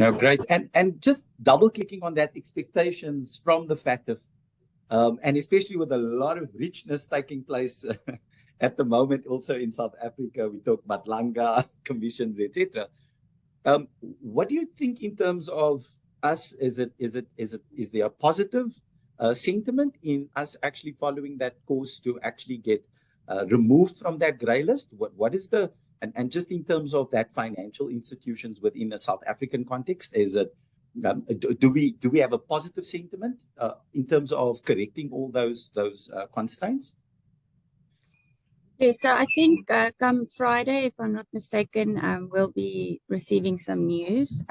No, great. And just double clicking on that, expectations from the FATF, and especially with a lot of richness taking place at the moment, also in South Africa, we talk about Langa commissions, etc. What do you think in terms of us? Is there a positive sentiment in us actually following that course to actually get removed from that grey list? What is the and just in terms of that financial institutions within a South African context, is it do we have a positive sentiment in terms of correcting all those constraints? Yes, so I think come Friday, if I'm not mistaken, we'll be receiving some news.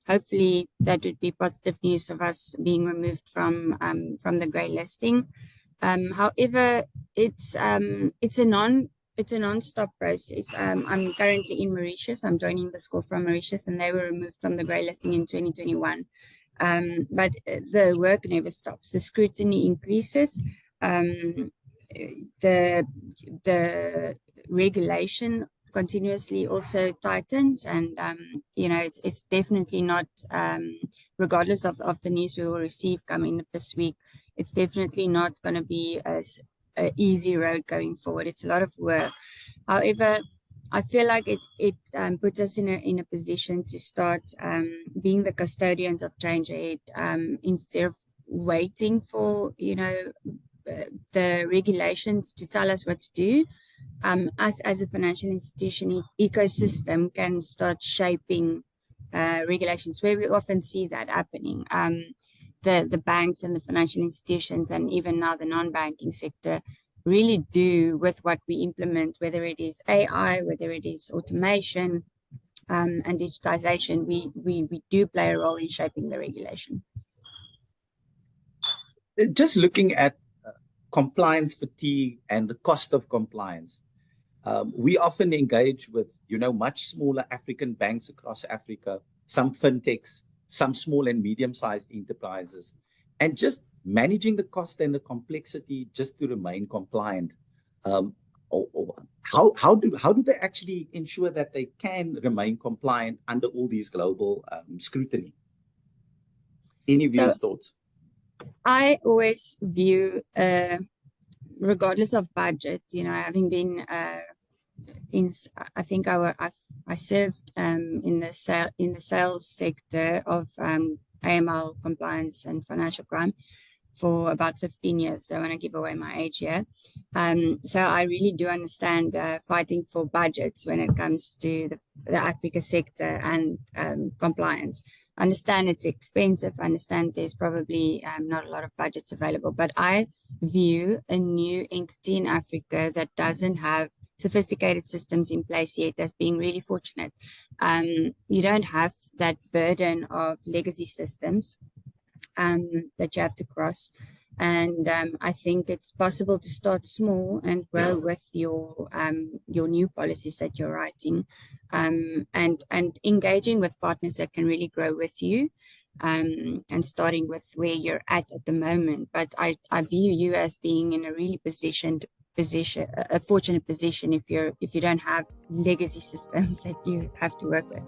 Hopefully, that would be positive news of us being removed from the grey listing. However, it's a non-stop process. I'm currently in Mauritius. I'm joining the school from Mauritius, and they were removed from the grey listing in 2021. But the work never stops. The scrutiny increases. The regulation continuously also tightens, and it's definitely not, regardless of the news we will receive coming up this week, it's definitely not going to be as an easy road going forward. It's a lot of work. However, I feel like it puts us in a position to start being the custodians of change ahead, instead of waiting for the regulations to tell us what to do. Us as a financial institution ecosystem can start shaping regulations, where we often see that happening. The banks and the financial institutions, and even now the non-banking sector, really do with what we implement, whether it is AI, whether it is automation and digitization, we do play a role in shaping the regulation. Just looking at compliance fatigue and the cost of compliance, we often engage with much smaller African banks across Africa, some fintechs, some small and medium-sized enterprises, and just managing the cost and the complexity just to remain compliant. How do they actually ensure that they can remain compliant under all these global scrutiny? Any views, thoughts? I always view, regardless of budget, having been I think I served in the sales sector of AML compliance and financial crime for about 15 years. So I want to give away my age here. So I really do understand fighting for budgets when it comes to the Africa sector and compliance. I understand it's expensive. I understand there's probably not a lot of budgets available, but I view a new entity in Africa that doesn't have sophisticated systems in place yet as being really fortunate. You don't have that burden of legacy systems that you have to cross. And I think it's possible to start small and grow with your new policies that you're writing, and engaging with partners that can really grow with you, and starting with where you're at the moment. But I view you as being in a really a fortunate position if you don't have legacy systems that you have to work with.